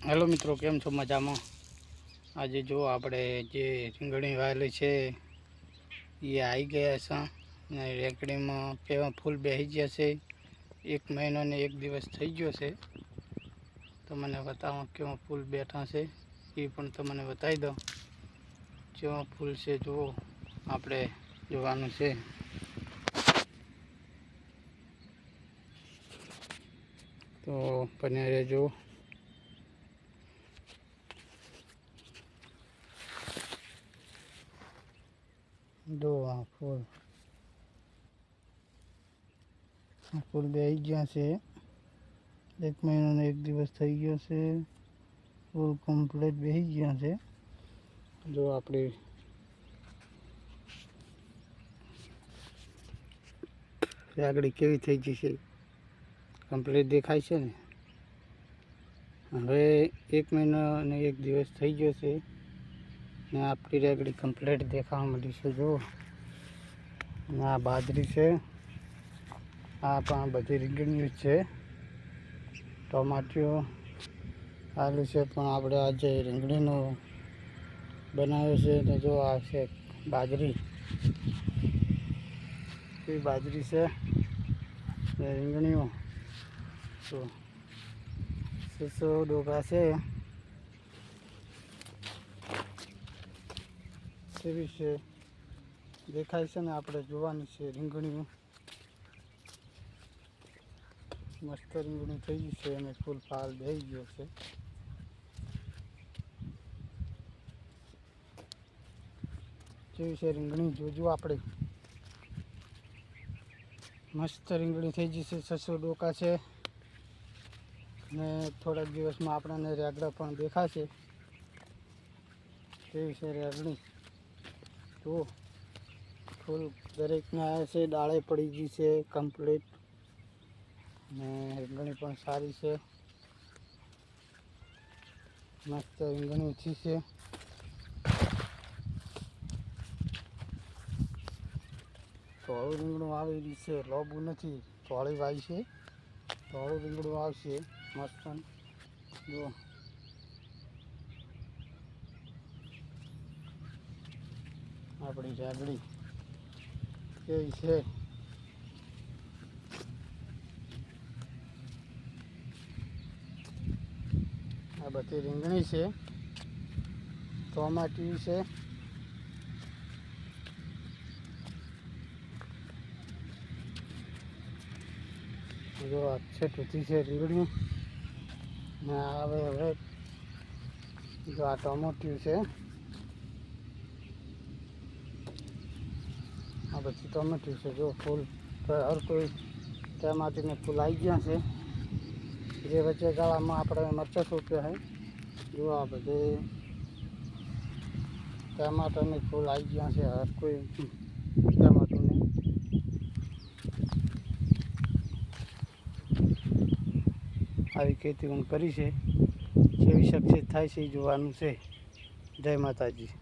Hello મિત્રો, કેમ છો? મજામાં? આજે જો આપણે જે રીંગણી વાવેલી છે એ આવી ગયા છે ને રેકડીમાં કેવા ફૂલ બેસી ગયા છે. 1 મહિનો ને 1 દિવસ થઈ ગયો છે. તમને બતાવો કેવા ફૂલ બેઠા છે એ પણ તમને બતાવી દઉં. કેવા ફૂલ છે જુઓ, આપણે જોવાનું છે. તો બને રહેજો. જો આ ફૂલ બેસી ગયા છે. 1 મહિનો ને 1 દિવસ થઈ ગયો છે. ફૂલ કમ્પ્લીટ બેસી ગયા છે. જો આપણે આગળ કેવી થઈ ગઈ છે, કમ્પ્લીટ દેખાય છે ને. હવે 1 મહિનો અને 1 દિવસ થઈ ગયો છે ને આપણી રેગડી કમ્પ્લીટ દેખાવા મળી છે. જો આ બાજરી છે, આ પણ બધી રીંગણીઓ છે. ટમાટીઓ આલુ છે, પણ આપણે આજે રીંગણીનો બનાવ્યો છે. ને જો આ છે બાજરી, એ બાજરી છે ને રીંગણીઓ તો 600 ડોકા છે. કેવી છે દેખાય છે ને, આપણે જોવાની છે રીંગણીઓ. મસ્ત રીંગણી થઈ ગઈ છે અને ફૂલ ફાલ બેસી ગયો છે. કેવી છે રીંગણી જોજો આપણે. મસ્ત રીંગણી થઈ ગઈ છે. 600 ડોકા છે ને થોડાક દિવસમાં આપણને રેગડા પણ દેખાશે. કેવી છે રેગડી તો ફૂલ દરેકને આવે છે. ડાળે પડી ગઈ છે કમ્પ્લીટ ને રીંગણી પણ સારી છે. મસ્ત રીંગણી ઊંચી છે. ધોળું રીંગણું આવેલી છે, લોબું નથી. ધોળી વાઈ છે, ધોળું રીંગણું આવશે મસ્ત. જો આપણી રેગડી કેવી છે. આ બધી રીંગણી છે, ટમાટી છે. જો છે ટૂંકી છે રીંગણી ને હવે જો આ ટમાટી છે. આ બધી ટમેટી છે. જો ફૂલ હર કોઈ ટમાટીને ફૂલ આવી ગયા છે. જે વચ્ચે ગાળામાં આપણે મરચાં સોંપ્યા છે. જો આ બધે ટમાટરને ફૂલ આવી ગયા છે. હર કોઈ ટમાટરને આવી ખેતી કરી છે. કેવી સક્સેસ થાય છે એ જોવાનું છે. જય માતાજી.